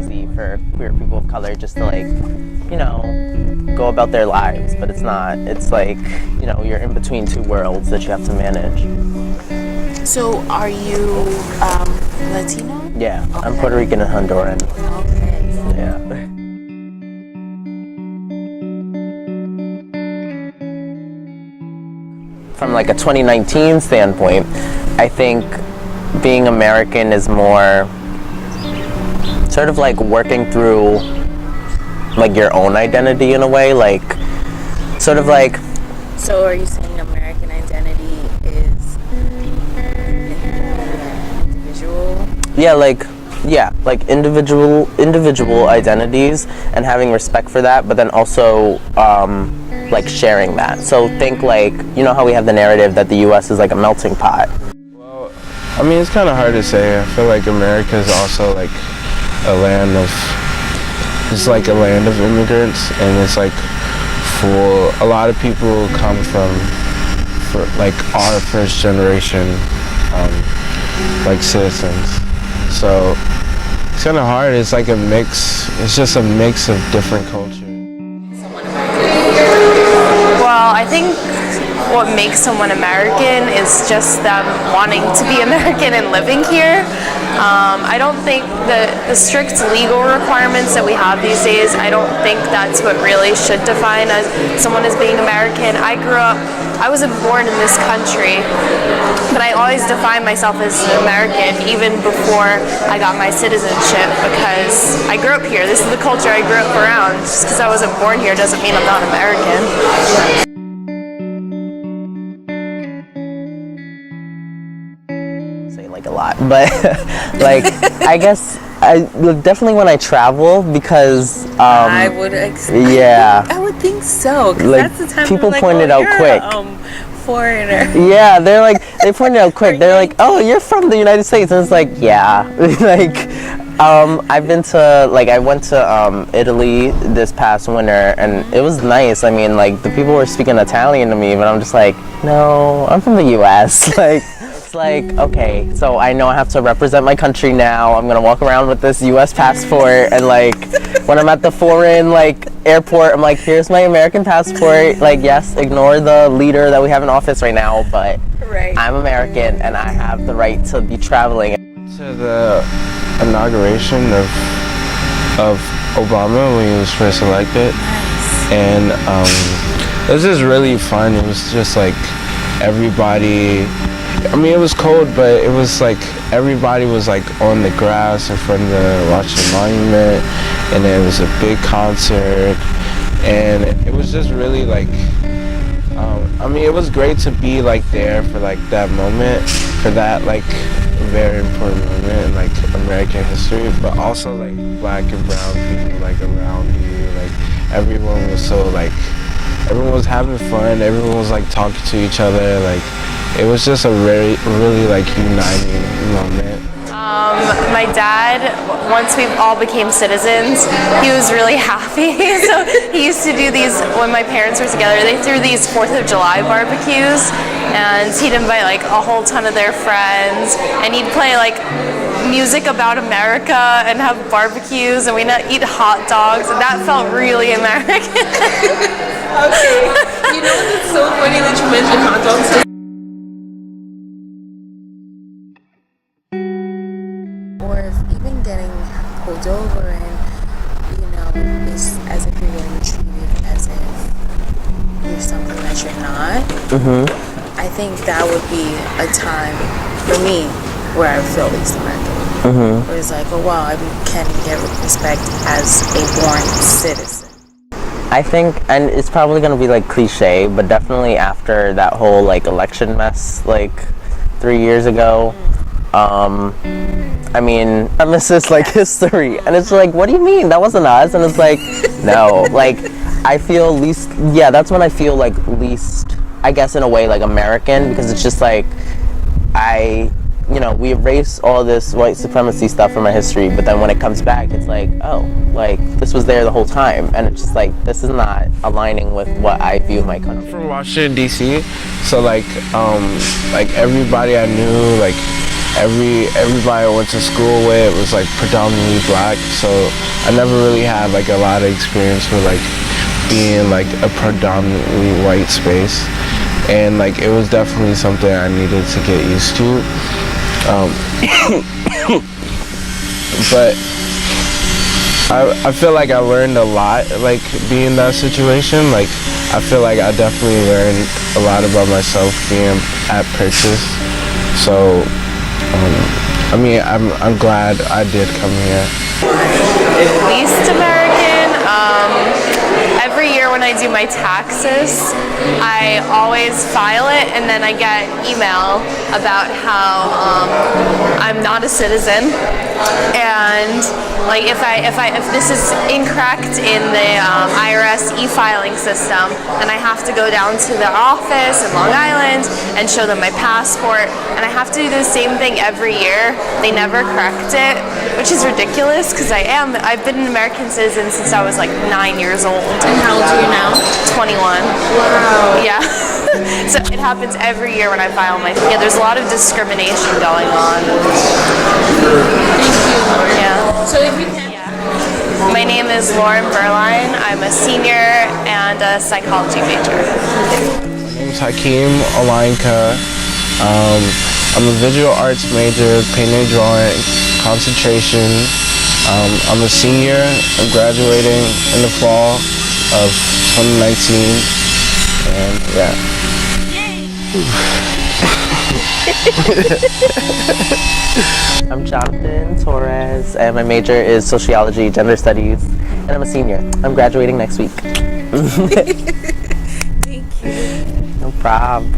easy for queer people of color just to like, you know, go about their lives, but it's not. It's like, you know, you're in between two worlds that you have to manage. So are you Latino? Yeah, okay. I'm Puerto Rican and Honduran. Okay. Yeah. From like a 2019 standpoint, I think being American is more sort of like working through like your own identity in a way, like sort of like. So are you saying American identity is individual? Yeah, like individual identities and having respect for that, but then also like sharing that. So think like, you know how we have the narrative that the US is like a melting pot. Well, I mean, it's kind of hard to say. I feel like America is also like a land of, it's like a land of immigrants, and it's like for a lot of people come from like our first generation like citizens. So it's kind of hard. It's like a mix. It's just a mix of different cultures. Well, I think what makes someone American is just them wanting to be American and living here. I don't think the strict legal requirements that we have these days, I don't think that's what really should define as someone as being American. I wasn't born in this country, but I always defined myself as American even before I got my citizenship because I grew up here. This is the culture I grew up around. Just because I wasn't born here doesn't mean I'm not American. Like a lot, but like I guess definitely when I travel because I would yeah, I would think so, because like, that's the time people like, pointed out quick. Foreigner. Yeah, they pointed out quick. They're like, oh, you're from the United States, and it's like, yeah, like I've been to I went to Italy this past winter, and it was nice. I mean, like the people were speaking Italian to me, but I'm just like, no, I'm from the U.S. Like, okay, so I know I have to represent my country now. I'm gonna walk around with this US passport, and like when I'm at the foreign like airport, I'm like, here's my American passport. Like, yes, ignore the leader that we have in office right now, but right. I'm American and I have the right to be traveling. To the inauguration of Obama when he was first elected, and it was just really fun. It was just like everybody. I mean, it was cold, but it was like everybody was like on the grass in front of the Washington Monument, and then it was a big concert, and it was just really like, I mean, it was great to be like there for like that moment, for that like very important moment in like American history, but also like black and brown people like around you, like everyone was so like, everyone was having fun, everyone was like talking to each other, like it was just a really like uniting moment. My dad, once we all became citizens, he was really happy. So he used to do these, when my parents were together, they threw these 4th of July barbecues, and he'd invite like a whole ton of their friends, and he'd play like music about America and have barbecues, and we'd eat hot dogs, and that felt really American. Okay. You know what's so funny that you mentioned hot dogs? Or even getting pulled over and, you know, it's as if you're getting treated as if you're something that you're not. Mm-hmm. I think that would be a time for me where I feel least American. Mm-hmm. Where it's like, oh wow, I can get respect as a born citizen. I think, and it's probably gonna be like cliche, but definitely after that whole like election mess like 3 years ago, I mean, this is like history, and it's like, what do you mean? That wasn't us. And it's like, no, like I feel least, yeah, that's when I feel like least, I guess in a way, like American, because it's just like, you know, we erase all this white supremacy stuff from our history, but then when it comes back, it's like, oh, like this was there the whole time, and it's just like, this is not aligning with what I view my country. I'm from Washington D.C., so like everybody I knew, like everybody I went to school with was like predominantly black, so I never really had like a lot of experience with like being like a predominantly white space, and like it was definitely something I needed to get used to. But I feel like I learned a lot like being in that situation. Like I feel like I definitely learned a lot about myself being at Purchase. So I mean, I'm glad I did come here. Least American. Every year when I do my taxes, I always file it, and then I get email about how I'm not a citizen, and like if this is incorrect in the IRS e-filing system, then I have to go down to the office in Long Island and show them my passport, and I have to do the same thing every year. They never correct it, which is ridiculous because I've been an American citizen since I was like 9 years old. And how old are you now? 21. Wow. Yeah. So it happens every year when I file my. Yeah, there's a lot of discrimination going on. Thank you, Lauren. Yeah. So if you can. My name is Lauren Berline. I'm a senior and a psychology major. My name's Hyphen Nation. I'm a visual arts major, painting and drawing, concentration. I'm a senior. I'm graduating in the fall of 2019, and yeah. I'm Jonathan Torres, and my major is sociology, gender studies, and I'm a senior. I'm graduating next week. Thank you. No problem.